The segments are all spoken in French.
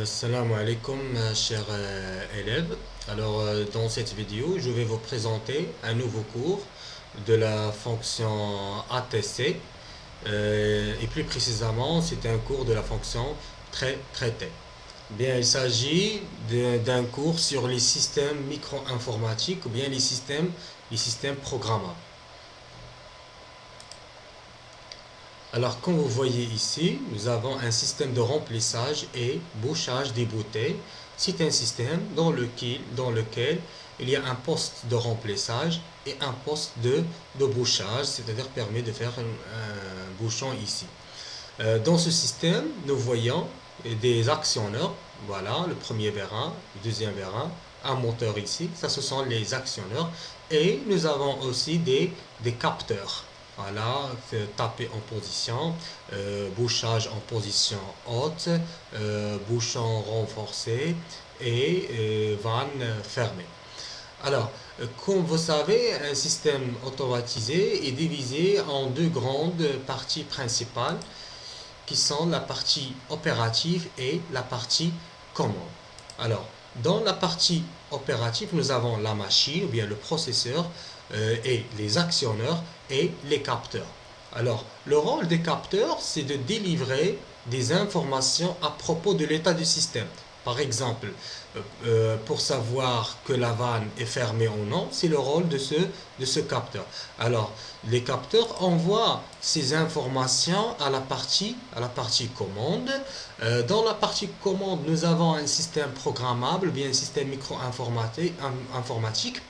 Salam alaikum, chers élèves. Dans cette vidéo, je vais vous présenter un nouveau cours de la fonction ATC. Et plus précisément, c'est un cours de la fonction traité. Bien, il s'agit d'un cours sur les systèmes micro-informatiques ou bien les systèmes programmables. Alors, comme vous voyez ici, nous avons un système de remplissage et bouchage des bouteilles. C'est un système dans lequel il y a un poste de remplissage et un poste de bouchage, c'est-à-dire permet de faire un bouchon ici. Dans ce système, nous voyons des actionneurs. Voilà, le premier vérin, le deuxième vérin, un moteur ici. Ça, ce sont les actionneurs. Et nous avons aussi des capteurs. Voilà, taper en position, bouchage en position haute, bouchon renforcé et vanne fermée. Comme vous savez, un système automatisé est divisé en deux grandes parties principales qui sont la partie opérative et la partie commande. Alors, dans la partie opérative, nous avons la machine ou bien le processeur et les actionneurs et les capteurs. Alors, le rôle des capteurs, c'est de délivrer des informations à propos de l'état du système. Par exemple, pour savoir que la vanne est fermée ou non, c'est le rôle de ce capteur. Alors, les capteurs envoient ces informations à la partie commande. Dans la partie commande, nous avons un système programmable, bien un système micro-informatique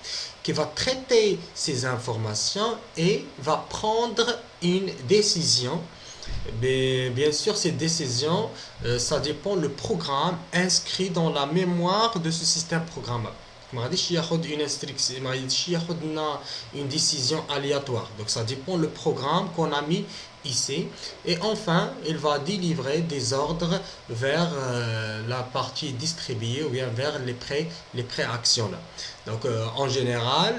qui va traiter ces informations et va prendre une décision. Mais bien sûr, cette décision, ça dépend le programme inscrit dans la mémoire de ce système programmable. ما غاديش ياخد une instruction, ما غاديش ياخد une décision aléatoire. Donc ça dépend le programme qu'on a mis ici. Et enfin, il va délivrer des ordres vers la partie distribuée ou bien vers les pré-actionneurs. Donc en général,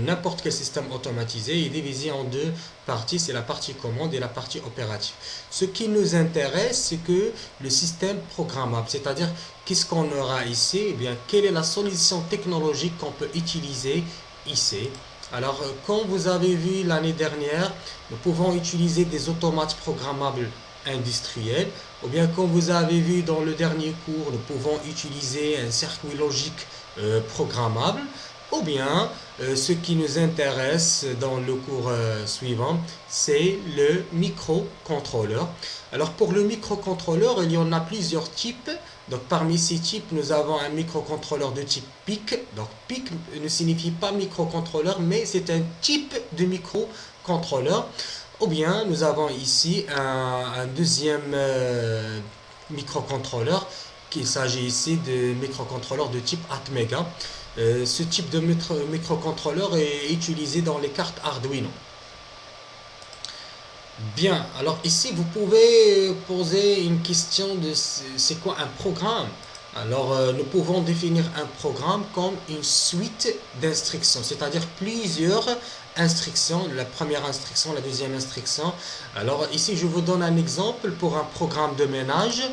n'importe quel système automatisé est divisé en deux parties, c'est la partie commande et la partie opérative. Ce qui nous intéresse, c'est que le système programmable, c'est-à-dire qu'est-ce qu'on aura ici, eh bien, quelle est la solution technologique qu'on peut utiliser ici. Alors, comme vous avez vu l'année dernière, nous pouvons utiliser des automates programmables industriels, ou bien comme vous avez vu dans le dernier cours, nous pouvons utiliser un circuit logique programmable, ou bien ce qui nous intéresse dans le cours suivant, c'est le microcontrôleur. Alors pour le microcontrôleur, il y en a plusieurs types. Donc parmi ces types, nous avons un microcontrôleur de type PIC. Donc PIC ne signifie pas microcontrôleur, mais c'est un type de microcontrôleur. Ou bien nous avons ici un deuxième microcontrôleur, qu'il s'agit ici de microcontrôleur de type Atmega. Ce type de microcontrôleur est utilisé dans les cartes Arduino. Bien, alors ici vous pouvez poser une question de c'est quoi un programme. Alors nous pouvons définir un programme comme une suite d'instructions, c'est-à-dire plusieurs instructions, la première instruction, la deuxième instruction. Alors ici je vous donne un exemple pour un programme de ménage.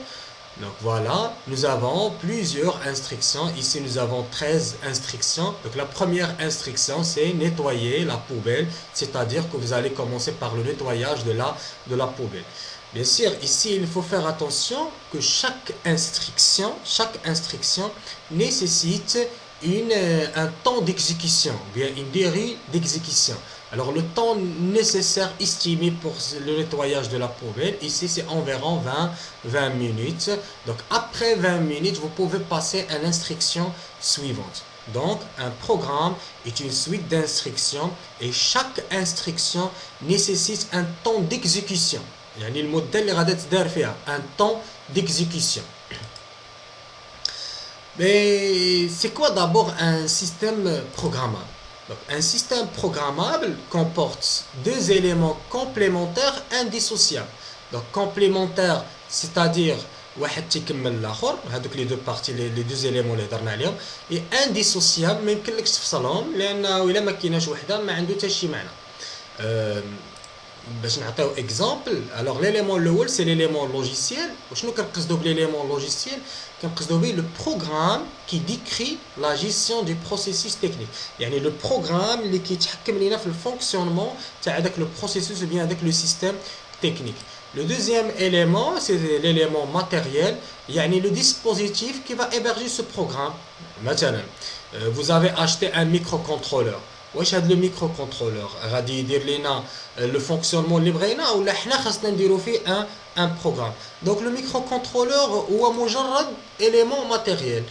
Donc voilà, nous avons plusieurs instructions. Ici, nous avons 13 instructions. Donc la première instruction, c'est nettoyer la poubelle. C'est-à-dire que vous allez commencer par le nettoyage de la poubelle. Bien sûr, ici, il faut faire attention que chaque instruction nécessite un temps d'exécution, bien une durée d'exécution. Alors le temps nécessaire estimé pour le nettoyage de la poubelle, ici c'est environ 20 minutes. Donc après 20 minutes, vous pouvez passer à l'instruction suivante. Donc un programme est une suite d'instructions et chaque instruction nécessite un temps d'exécution. يعني المدة اللي غادي تدار فيها un temps d'exécution. Mais c'est quoi d'abord un système programmable? Donc, un système programmable comporte deux éléments complémentaires indissociables. Donc complémentaires, c'est-à-dire واحد تيكمل الاخر هذوك لي دو بارتي لي دوز éléments اللي هضرنا عليهم اي انديسوسيابل ما يمكنلكش تفصلهم لانه الا ما كايناش وحده ما عنده حتى شي معنى. باش نعطيو اكزامبل. الوغ ليليمون الاول سي ليليمون لوجيسيال. وشنو كنقصدو بليليمون لوجيسيال؟ كنقصدو به لو بروغرام كي ديكري لا جيستيون دو بروسيسوس تكنيك، يعني لو بروغرام اللي كيتحكم لينا في الفونكسيونمون تاع هذاك لو بروسيسوس ou bien هذاك لو سيستيم تكنيك. Le deuxième élément, c'est l'élément matériel, يعني le dispositif qui va héberger ce programme. Maintenant, vous avez acheté un microcontrôleur. واش هذا لو ميكرو كونترولور غادي يدير لنا لو فونكسيونمون اللي بغينا ولا حنا خاصنا نديرو فيه ان بروغرام؟ دونك لو ميكرو كونترولور هو مجرد élément matériel,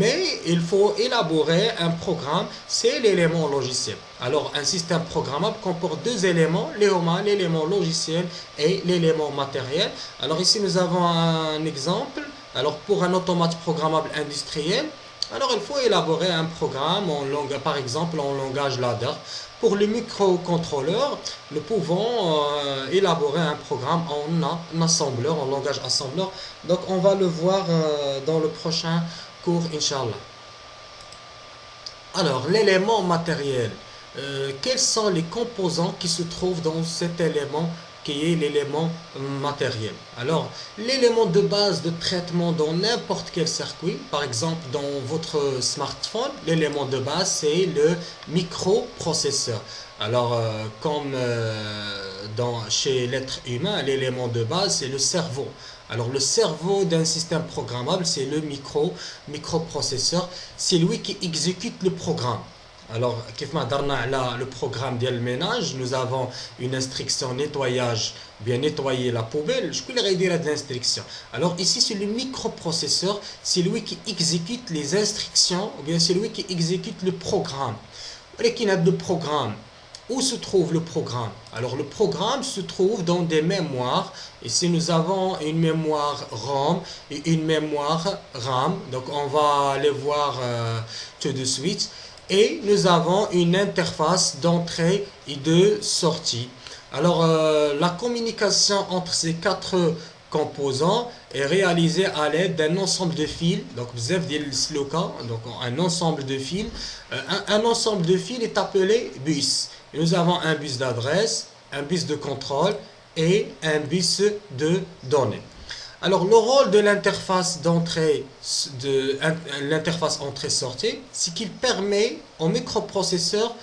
mais il faut élaborer un programme, c'est l'élément logiciel. Alors un système programmable comporte deux éléments, l'élément logiciel et l'élément matériel. Alors ici nous avons un exemple. Alors pour un automate programmable industriel, alors il faut élaborer un programme par exemple en langage ladder. Pour le microcontrôleur, nous pouvons élaborer un programme en assembleur, en langage assembleur. Donc on va le voir dans le prochain cours, Inch'Allah. Alors l'élément matériel, quels sont les composants qui se trouvent dans cet élément qui est l'élément matériel? Alors, l'élément de base de traitement dans n'importe quel circuit, par exemple dans votre smartphone, l'élément de base c'est le microprocesseur. Alors, comme chez l'être humain, l'élément de base c'est le cerveau. Alors, le cerveau d'un système programmable c'est le microprocesseur, c'est lui qui exécute le programme. Alors, le programme de ménage, nous avons une instruction nettoyage, bien nettoyer la poubelle. Je peux dire l'instruction. Alors ici, c'est le microprocesseur, c'est lui qui exécute les instructions, ou bien c'est lui qui exécute le programme. Et qui a le programme. Où se trouve le programme? Alors le programme se trouve dans des mémoires. Ici nous avons une mémoire ROM et une mémoire RAM. Donc on va les voir tout de suite. Et nous avons une interface d'entrée et de sortie. Alors la communication entre ces quatre composants est réalisée à l'aide d'un ensemble de fils. Donc un ensemble de fils. Un ensemble de fils est appelé bus. Et nous avons un bus d'adresse, un bus de contrôle et un bus de données. Alors le rôle de l'interface entrée-sortie, c'est qu'il permet au microprocesseur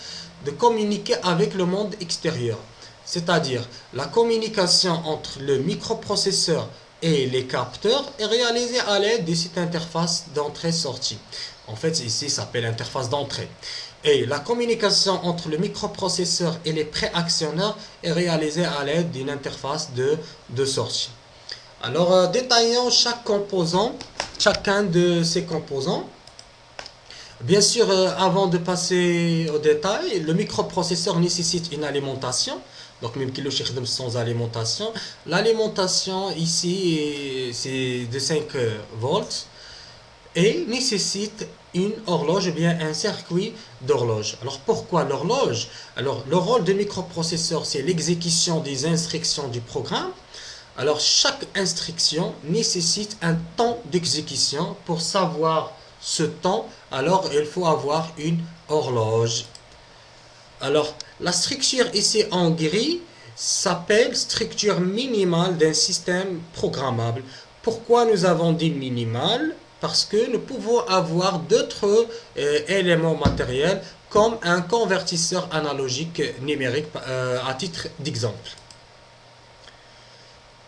de communiquer avec le monde extérieur. C'est-à-dire la communication entre le microprocesseur et les capteurs est réalisée à l'aide de cette interface d'entrée-sortie. En fait, ici, ça s'appelle interface d'entrée. Et la communication entre le microprocesseur et les préactionneurs est réalisée à l'aide d'une interface de sortie. Alors, détaillons chacun de ces composants. Bien sûr, avant de passer au détail, le microprocesseur nécessite une alimentation. Donc, même qu'il le cherche sans alimentation. L'alimentation ici, c'est de 5 volts et nécessite une horloge ou bien un circuit d'horloge. Alors, pourquoi l'horloge? Alors, le rôle de microprocesseur, c'est l'exécution des instructions du programme. Alors, chaque instruction nécessite un temps d'exécution. Pour savoir ce temps, alors il faut avoir une horloge. Alors, la structure ici en gris s'appelle structure minimale d'un système programmable. Pourquoi nous avons dit minimale? Parce que nous pouvons avoir d'autres éléments matériels comme un convertisseur analogique numérique à titre d'exemple.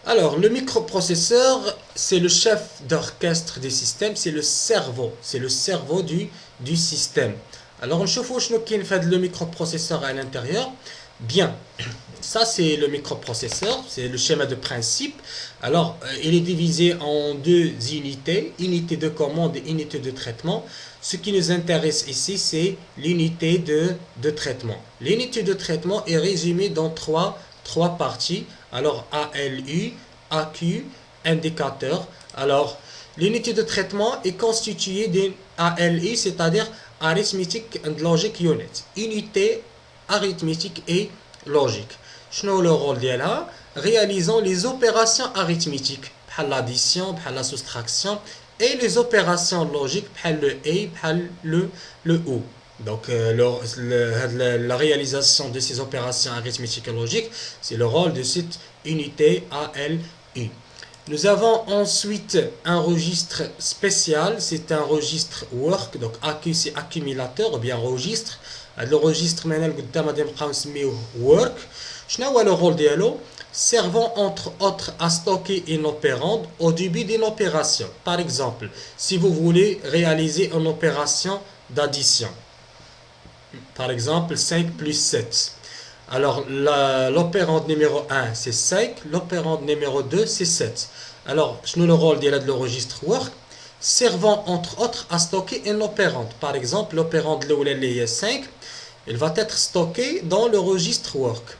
Alors, le microprocesseur, c'est le chef d'orchestre des systèmes, c'est le cerveau du système. Alors, on voit le microprocesseur à l'intérieur. Bien, ça c'est le microprocesseur, c'est le schéma de principe. Alors, il est divisé en deux unités, unité de commande et unité de traitement. Ce qui nous intéresse ici, c'est l'unité de traitement. L'unité de traitement est résumée dans trois parties. Alors, ALU, AQ, indicateur. Alors, l'unité de traitement est constituée d'une ALU, c'est-à-dire Arithmetic and Logic Unit. Unité arithmétique et logique. شنو le rôle ديالها? Réalisant les opérations arithmétiques بحال l'addition, بحال la soustraction et les opérations logiques بحال le et, بحال le ou. Donc, la réalisation de ces opérations arithmétiques et logiques, c'est le rôle de cette unité ALU. Nous avons ensuite un registre spécial, c'est un registre work, donc AQ c'est accumulateur ou bien registre. Le registre maintenant work. شنو هو le rôle ديالو؟ Servant entre autres à stocker une opérande au début d'une opération. Par exemple, si vous voulez réaliser une opération d'addition, par exemple 5 plus 7. Alors l'opérande numéro 1 c'est 5, l'opérande numéro 2 c'est 7. Alors, je nous le rôle de le registre work, servant entre autres à stocker une opérande. Par exemple, l'opérande est 5, elle va être stockée dans le registre work.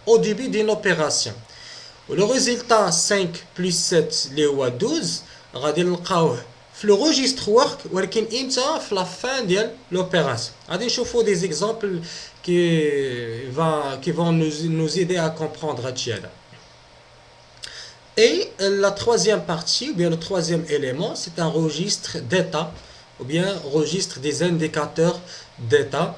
Au début d'une opération. Le résultat 5 plus 7 est 12, غادي نلقاوه في le registre work ولكن امتى في la fin ديال l'opération. غادي نشوفوا des exemples qui vont nous aider à comprendre هادشي هذا. Et la troisième partie, ou bien le troisième élément, c'est un registre d'état, ou bien registre des indicateurs d'état.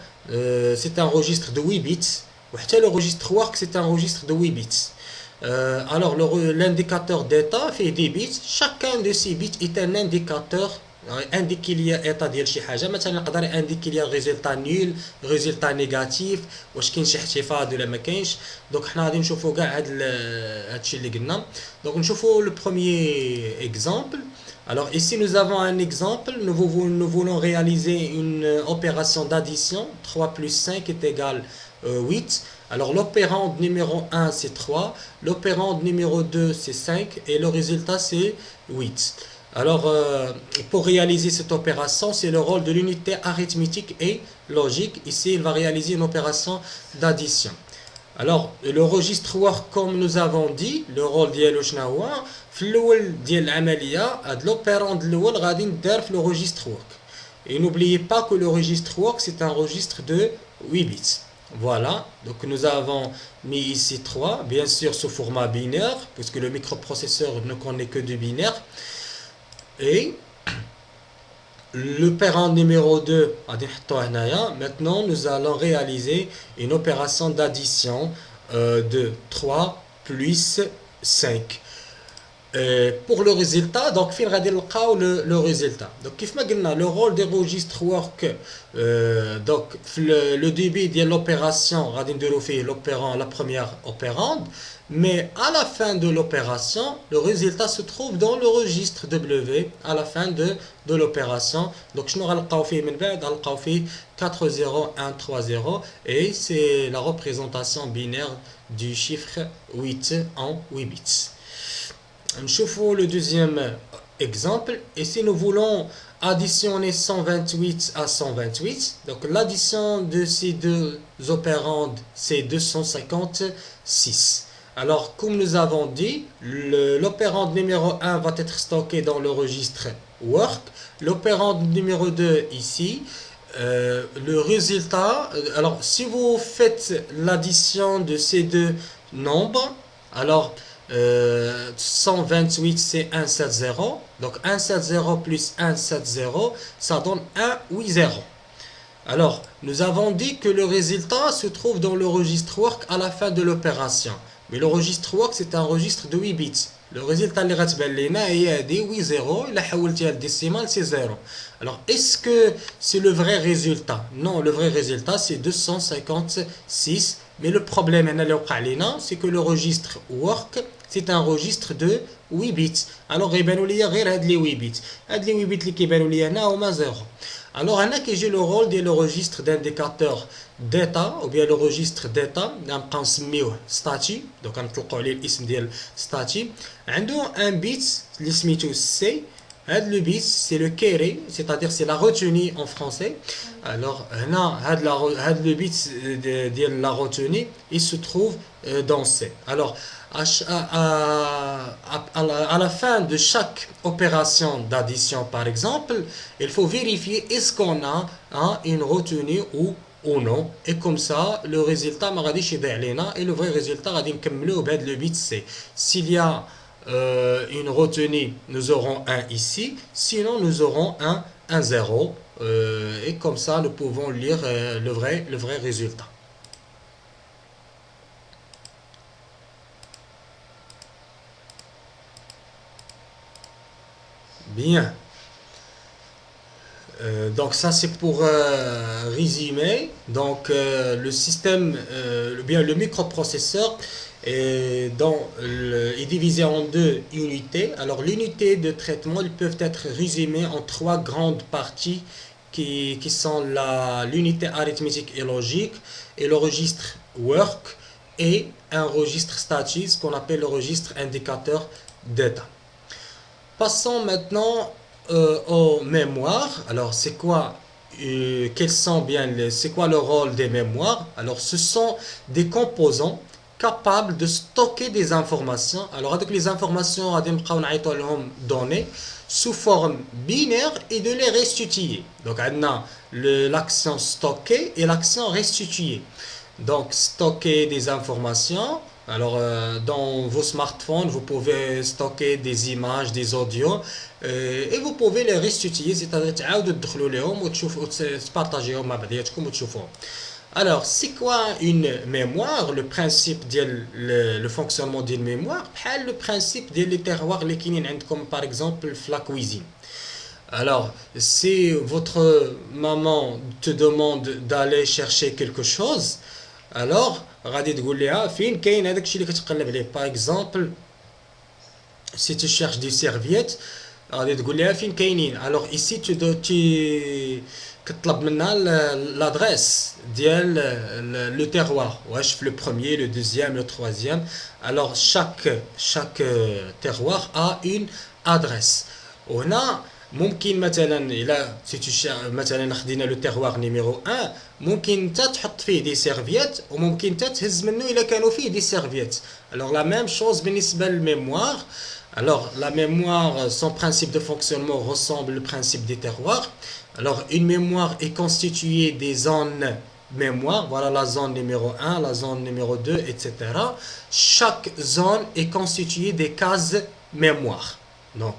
C'est un registre de 8 bits. Le registre work, c'est un registre de 8 bits. Alors, l'indicateur d'état fait 10 bits. Chacun de ces bits est un indicateur indique qu'il y a état ديال شي حاجه مثلا نقدر indique qu'il y a résultat nul résultat négatif واش كاين شي احتفاظ ولا ما كاينش دونك حنا غادي نشوفوا كاع هادشي اللي قلنا دونك نشوفوا le premier exemple. Alors ici nous avons un exemple, nous voulons réaliser une opération d'addition, 3 plus 5 est égal 8. Alors l'opérande numéro 1 c'est 3, l'opérande numéro 2 c'est 5 et le résultat c'est 8. Alors, pour réaliser cette opération, c'est le rôle de l'unité arithmétique et logique. Ici, il va réaliser une opération d'addition. Alors, le registre work, comme nous avons dit, le rôle ديالو شنو هو؟ في الأول ديال العملية هاد l'opérande الأول غادي ندار في le registre work. Et n'oubliez pas que le registre work, c'est un registre de 8 bits. Voilà, donc nous avons mis ici 3, bien sûr sous format binaire, puisque le microprocesseur ne connaît que du binaire. Et l'opérande numéro 2, maintenant nous allons réaliser une opération d'addition de 3 plus 5. Pour le résultat, donc fin le résultat. Donc le rôle des registres work, donc le début de l'opération, l'opérant la première opérande, mais à la fin de l'opération, le résultat se trouve dans le registre W à la fin de l'opération. Donc je n'aurai 4 0 1 3 0 et c'est la représentation binaire du chiffre 8 en 8 bits. Nchoufou le deuxième exemple. Et si nous voulons additionner 128 à 128, donc l'addition de ces deux opérandes, c'est 256. Alors, comme nous avons dit, l'opérande numéro 1 va être stocké dans le registre work. L'opérande numéro 2 ici. Le résultat, alors si vous faites l'addition de ces deux nombres, alors 128 c'est 170, donc 170 plus 170 ça donne 180. Alors nous avons dit que le résultat se trouve dans le registre work à la fin de l'opération, mais le registre work c'est un registre de 8 bits. Le résultat اللي غتبان لينا هي دي 80 الا حولتيها للديسيمال c'est 0. Alors est-ce que c'est le vrai résultat? Non, le vrai résultat c'est 256. Mais le problème c'est que le registre work c'est un registre de 8 bits. Alors يبانوا ليا غير هاد لي 8 bits. هاد لي 8 bits اللي كيبانوا ليا هنا هما 0. Alors هنا كيجي le rôle ديال le registre d'indicateur d'état ou bien le registre d'état غنبقاو نسميوه ستاتي. دونك غنطلقوا عليه الاسم ديال ستاتي. عنده un bit اللي سميتو سي. هاد le bit c'est le carré, c'est-à-dire c'est la retenue en français. Alors هنا هاد le bit ديال la retenue il se trouve dans C. Alors à la fin de chaque opération d'addition par exemple, il faut vérifier est-ce qu'on a une retenue ou non, et comme ça le résultat ما غاديش يضيع لينا et le vrai résultat غادي نكملوه بهاد le bit C. S'il y a une retenue, nous aurons un ici, sinon nous aurons un un 0 et comme ça nous pouvons lire le vrai résultat. Bien. Donc ça c'est pour résumer. Donc le système, bien le microprocesseur est divisé en deux unités. Alors l'unité de traitement, ils peuvent être résumés en trois grandes parties qui sont l'unité arithmétique et logique et le registre work et un registre statique, ce qu'on appelle le registre indicateur d'état. Passons maintenant aux mémoires. Alors, c'est quoi c'est quoi le rôle des mémoires? Alors, ce sont des composants capables de stocker des informations. Alors, avec les informations, données sous forme binaire et de les restituer. Donc, on a l'action stocker et l'action restituer. Donc, stocker des informations. Alors, dans vos smartphones, vous pouvez stocker des images, des audios, et vous pouvez les restituer, c'est-à-dire تعاودوا تدخلوا لهم وتشوفوا تبارطاجيهم مع بعضياتكم وتشوفوهم. Alors, c'est quoi une mémoire? Le principe le fonctionnement d'une mémoire, le principe des terroirs les كاينين عندكم par exemple في la cuisine. Alors, si votre maman te demande d'aller chercher quelque chose, alors غادي تقول لها فين كاين هذاك الشيء اللي كتقلب عليه. Par exemple, si tu cherches des serviettes, غادي تقول لها فين كاينين. Alors ici tu كتطلب منها l'adresse ديال le terroir. واش في le premier, le deuxième, le troisième. Alors chaque terroir a une adresse. وهنا ممكن مثلا الى مثلا خدينا لو تيغوار نيميرو 1 ممكن انت تحط فيه دي سيرفيات وممكن انت تهز منه الا كانوا فيه دي سيرفيات. Alors la même chose بالنسبه للميموار. Alors la mémoire, son principe de fonctionnement ressemble au principe des terroirs. Alors une mémoire est constituée des zones mémoire, voilà la zone numéro 1, la zone numéro 2, etc. Chaque zone est constituée des cases mémoire. Donc,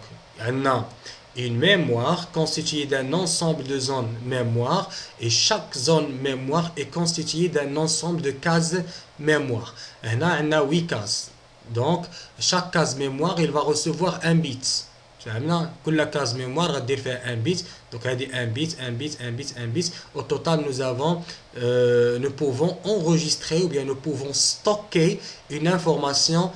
on a une mémoire constituée d'un ensemble de zones mémoire et chaque zone mémoire est constituée d'un ensemble de cases mémoire. On a 8 cases. Donc, chaque case mémoire, il va recevoir un bit. كل case mémoire غدير فيها un bit. Donc, هذه un bit, un bit, un bit, un bit. Au total, nous pouvons enregistrer ou bien nous pouvons stocker une information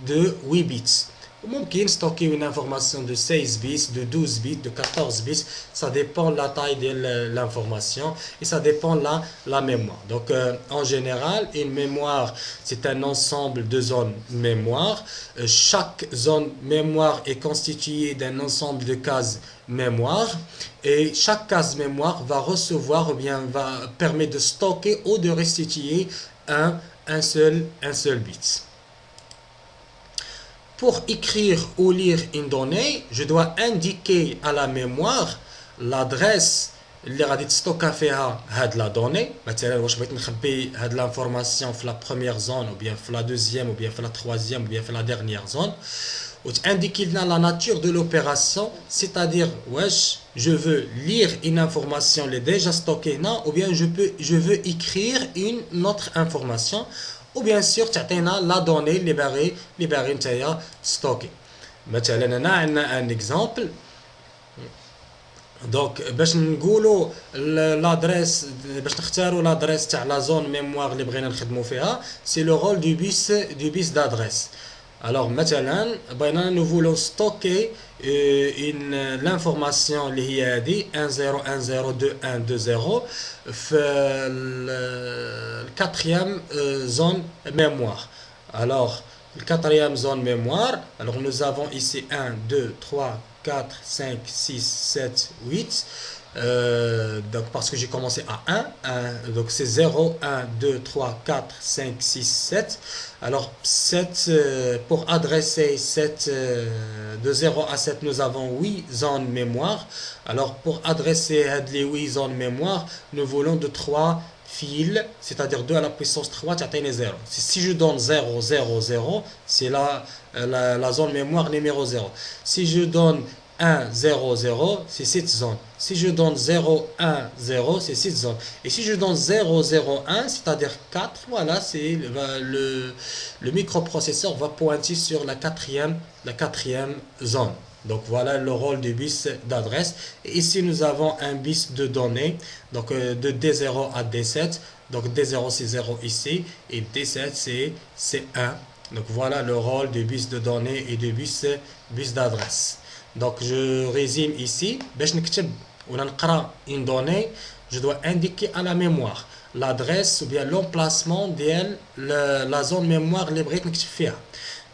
de 8 bits. ممكن stocker une information de 16 bits, de 12 bits, de 14 bits. Ça dépend de la taille de l'information et ça dépend de la mémoire. Donc, en général, une mémoire, c'est un ensemble de zones mémoire. Chaque zone mémoire est constituée d'un ensemble de cases mémoire et chaque case mémoire va recevoir ou bien va permettre de stocker ou de restituer un seul bit. Pour écrire ou lire une donnée, je dois indiquer à la mémoire l'adresse اللي غادي تستوكا فيها هاد لا دوني. مثلا واش بغيت نخبي هاد لانفورماسيون في لا بروميير زون ou bien في لا دوزيام ou bien في لا troisième ou bien في لا dernière zone. وتانديكي لنا la nature de l'opération, c'est-à-dire واش je veux lire une information اللي déjà stockée هنا ou bien je veux écrire une autre information. Ou bien sûr تعطينا la donnée اللي باغي نتايا ستوكي. مثلا هنا عندنا ان اكزامبل. دونك باش نقولوا لادريس باش نختاروا لادريس تاع لا زون ميموار اللي بغينا نخدموا فيها, سي لو رول du bus d'adresse. Alors مثلا بغينا nous voulons stocker l'information اللي هي هذه 10102120 في le quatrième zone mémoire. Alors le quatrième zone mémoire, alors nous avons ici 1, 2, 3, 4, 5, 6, 7, 8. Donc parce que j'ai commencé à 1, donc c'est 0, 1, 2, 3, 4, 5, 6, 7. Alors 7, pour adresser 7, de 0 à 7, nous avons 8 zones mémoire. Alors pour adresser les 8 zones mémoire, nous voulons de 3 fils, c'est-à-dire 2 à la puissance 3, tu 0. Si je donne 0, 0, 0, c'est la zone mémoire numéro 0. Si je donne 1, 0, 0, c'est 7 zones. Si je donne 0, 1, 0, c'est 6 zones. Et si je donne 0, 0, 1, c'est-à-dire 4, voilà, le microprocesseur va pointer sur la quatrième zone. Donc voilà le rôle du bus d'adresse. Et ici nous avons un bus de données, donc de D0 à D7. Donc D0 c'est 0 ici et D7 c'est 1. Donc voilà le rôle du bus de données et du bus d'adresse. Donc je résume ici, باش نكتب ولا نقرا une donnée, je dois indiquer à la mémoire l'adresse ou bien l'emplacement ديال la zone mémoire اللي بغيت نكتب فيها.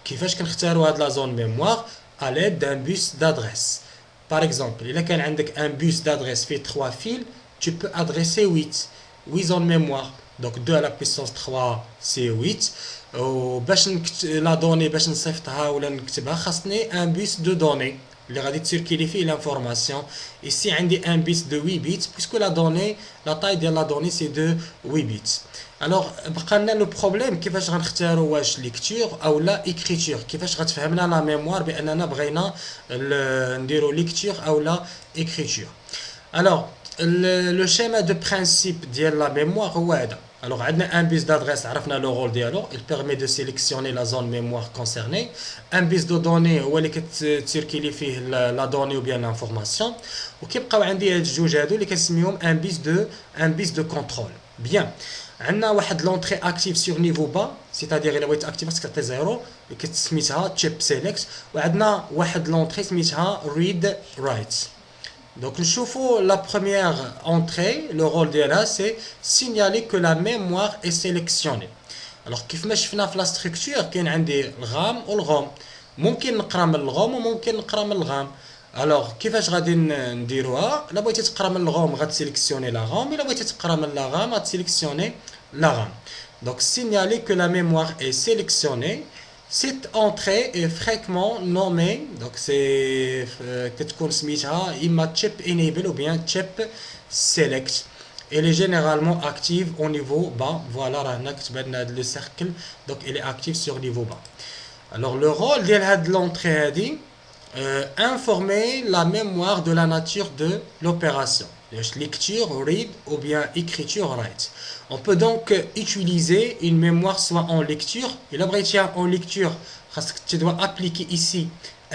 كيفاش كنختاروا هاد la zone mémoire à l'aide d'un bus d'adresse. Par exemple, il y a un bus d'adresse fait 3 fils, tu peux adresser 8 zones mémoire. Donc 2 à la puissance 3 c'est 8. باش la donnée باش نصيفطها ولا نكتبها خاصني un bus de données اللي غادي تسيركيلي فيه l'information. Ici عندي un bus de 8 bits puisque la taille de la donnée c'est de 8 bits. Alors بقى لنا لو بروبليم كيفاش غنختاروا واش ليكتور او لا écriture. كيفاش غتفهمنا لا ميموار باننا بغينا نديروا ليكتور او لا écriture. Alors le schéma de principe ديال la mémoire هو هذا. Alors, un bus d'adresse, عرفنا le rôle ديالو, il permet de sélectionner la zone mémoire concernée. Un bus de données هو اللي كتسيركيلي فيه la donnée ou bien l'information. وكيبقاو عندي هاد الجوج هادو اللي كنسميهم un bus de contrôle. Bien. عندنا واحد l'entrée active sur niveau bas, c'est-à-dire إلا بغيت activer خصك تعطي 0 كتسميتها chip select. وعندنا واحد l'entrée سميتها read write. Donc, la première entrée, le rôle de là, c'est signaler que la mémoire est sélectionnée. Alors, كيف ما شفنا في la structure, كاين عندي الغام والغوم. ممكن نقرا من الغوم وممكن نقرا من الغام. Alors, كيفاش غادي نديروها؟ إلا بغيتي تقرا من الغوم غتسيليكسيوني لا غام، إلا بغيتي تقرا من لا غام غتسيليكسيوني لا غام. Donc, signaler que la mémoire est sélectionnée. Cette entrée est fréquemment nommée, donc c'est كتكون سميتها إما chip enable ou bien chip select. Elle est généralement active au niveau bas. Voilà, راه كتبان لنا le cercle, donc elle est active sur niveau bas. Alors le rôle ديال هاد l'entrée هادي informer la mémoire de la nature de l'opération. Lecture, read ou bien écriture, write. On peut donc utiliser une mémoire soit en lecture. Et là, en lecture, tu dois appliquer ici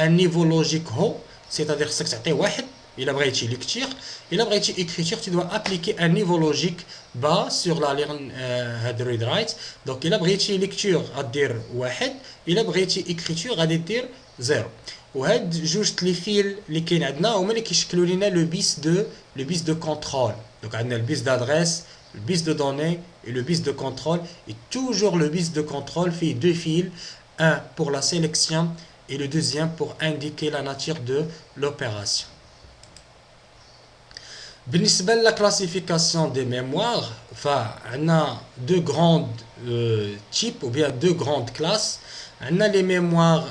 un niveau logique haut, c'est-à-dire que tu as واحد. Il a lecture. Il a écriture, tu dois appliquer un niveau logique bas sur la ligne read write. Donc il a lecture à dire واحد. Il a écriture à dire 0. وهاد جوج لي فيل اللي كاين عندنا هما اللي كيشكلوا لنا le bus de contrôle. Donc عندنا le bus d'adresse, le bus de données et le bus de contrôle. Et toujours le bus de contrôle fait deux fils, un pour la sélection et le deuxième pour indiquer la nature de l'opération. بالنسبة la classification des mémoires, on a deux grands types ou bien deux grandes classes. On a les mémoires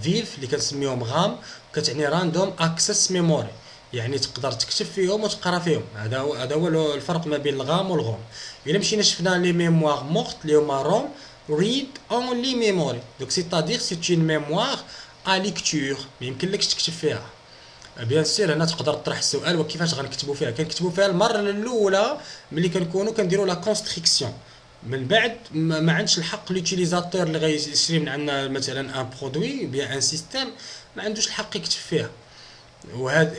vives اللي كنسميهم RAM كتعني random access memory. يعني تقدر تكتب فيهم وتقرا فيهم. هذا هو الفرق ما بين الغام والغوم. إلا مشينا شفنا لي ميموار مورت اللي هما روم read only memory. Donc c'est-à-dire c'est une mémoire à lecture. ما يمكنلكش تكتب فيها. بيان سير هنا تقدر تطرح السؤال وكيفاش غنكتبوا فيها. كنكتبوا فيها المره الاولى ملي كنديروا لا كونستريكسيون. من بعد ما عندش الحق لوتيليزاتور اللي غيشري من عندنا مثلا ان برودوي بيان ان سيستيم ما عندوش الحق يكتب فيها.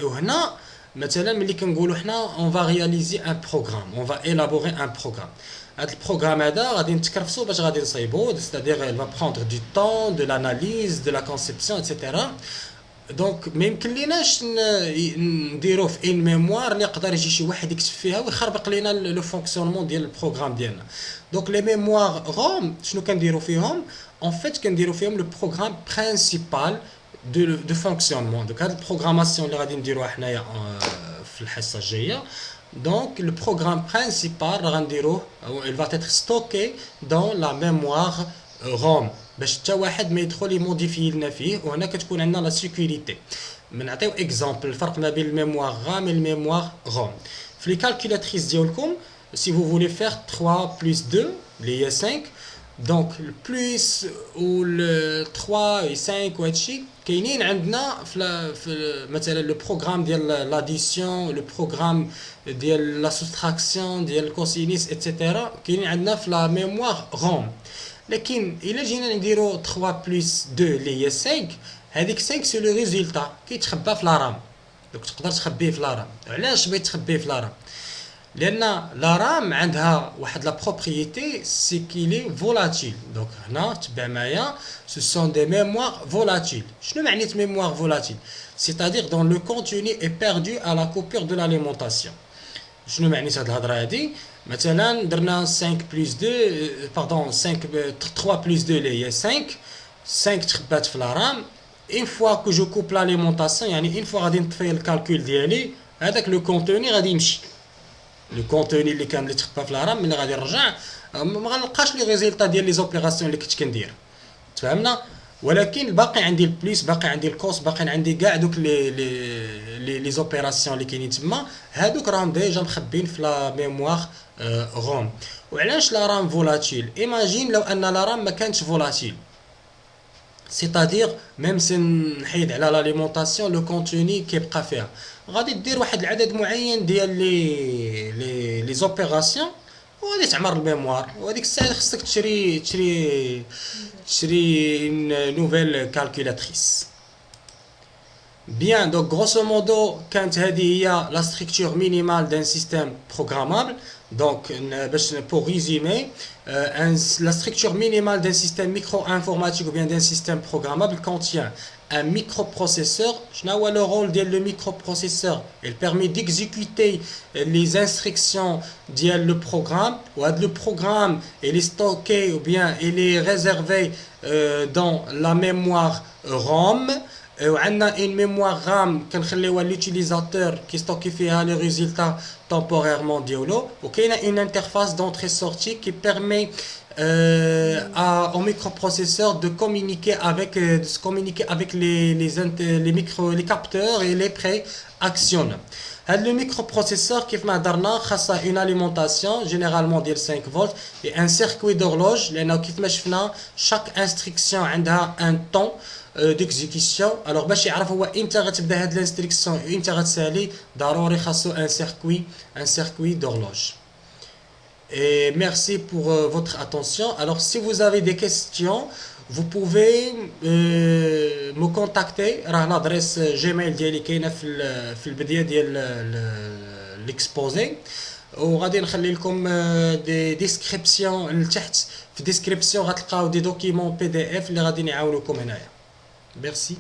وهنا مثلا ملي كنقولوا حنا اون فا رياليزي ان بروغرام اون فا élaborer ان بروغرام. هذا البروغرام هذا غادي نتكرفسو باش غادي نصايبو c'est-à-dire il va prendre du temps de l'analyse de la conception etc. دونك ما يمكن ليناش نديروه في ان ميموار اللي يقدر يجي شي واحد يكتب فيها ويخربق لينا لو فونكسيونمون ديال البروغرام ديالنا. دونك لي ميموار روم شنو كنديرو فيهم؟ ان فيت كنديرو فيهم لو بروغرام برينسيبال دو فونكسيونمون. دونك هاد البروغراماسيون اللي غادي نديروها حنايا في الحصه الجايه. Donc le programme principal غنديروه il va être stocké dans la mémoire ROM باش حتى واحد ما يدخل يموديفي لنا فيه. وهنا كتكون عندنا لا سيكوريتي. نعطيو اكزامبل الفرق ما بين الميموار رام والميموار روم. في لي كالكولاتريس ديالكم si vous voulez faire 3 plus 2 اللي هي 5 donc le plus ou le 3 et 5 وهادشي كاينين عندنا في مثلا لو بروغرام ديال لاديسيون، لو بروغرام ديال لا سوستراكسيون، ديال الكوسينيس ايتترا، كاينين عندنا في لا ميموار روم. لكن الا جينا نديرو 3 بلس 2 اللي هي 5، هذيك 5 سي لو ريزولتا كيتخبى في لا رام. دونك تقدر تخبيه في لا رام. علاش بغيت تخبيه في لا رام؟ لان لا رام عندها واحد لا بروبريتي سي كيلي فولاتيل. دونك هنا تبع معايا سو سون دي ميموار فولاتيل. شنو معنيت ميموار فولاتيل؟ c'est-à-dire dont le contenu est perdu à la coupure de l'alimentation. شنو معنيت هاد الهضره هادي؟ مثلا درنا 5 بلس 2 باردون 5 3 بلس 2 اللي هي 5 تخبات في لا رام. une fois que je coupe l'alimentation يعني une fois غادي نطفي الكالكول ديالي، هذاك لو كونتوني غادي يمشي. لو كونتوني اللي كان اللي تخبى في لا رام ملي غادي نرجع ما غنلقاش لي ريزولطا ديال لي زوبيراسيون اللي كنت كندير. تفهمنا؟ ولكن باقي عندي البليس، باقي عندي الكوس، باقي عندي كاع دوك لي زوبيراسيون اللي كاينين تما، هادوك راهم ديجا مخبين في لا ميموار روم. وعلاش لا رام فولاتيل؟ ايماجين لو ان لا رام ما كانتش فولاتيل، c'est-à-dire même سي نحيد على لاليمونطاسيون لو كونتوني كيبقى فيها، غادي دير واحد العدد معين ديال لي زوبيراسيون وغادي تعمر الميموار، وهذيك الساعه خصك تشري نوفيل كالكولاتريس. Bien, donc grosso modo, quand il y a la structure minimale d'un système programmable, donc pour résumer, la structure minimale d'un système micro-informatique ou bien d'un système programmable contient un microprocesseur. Je n'ai le rôle de le microprocesseur. Il permet d'exécuter les instructions du programme. Ou le programme il est stocké ou bien il est réservé dans la mémoire ROM. وعندنا une mémoire RAM كنخليوها l'utilisateur qui stocke فيها les résultats temporairement ديالو، وكاينه une interface d'entrée sortie qui permet au microprocesseur de communiquer avec les capteurs et les préactions. هاد le microprocesseur كيف ما هضرنا خاصه une alimentation généralement ديال 5 فولت et un circuit d'horloge، لانه كيف ما شفنا chaque instruction عندها un temps d'exécution. alors باش يعرف هو امتى غتبدا هاد الانستركسيون امتى غتسالي، ضروري خاصو un circuit d'horloge. Et merci pour votre attention. Alors si vous avez des questions, vous pouvez me contacter. راه l'adresse Gmail ديالي كاينه في البدايه ديال l'exposé، وغادي نخلي لكم دي ديسكريبسيون لتحت. في ديسكريبسيون غتلقاو دي دوكيمون PDF اللي غادي يعاونوكم هنايا. Merci.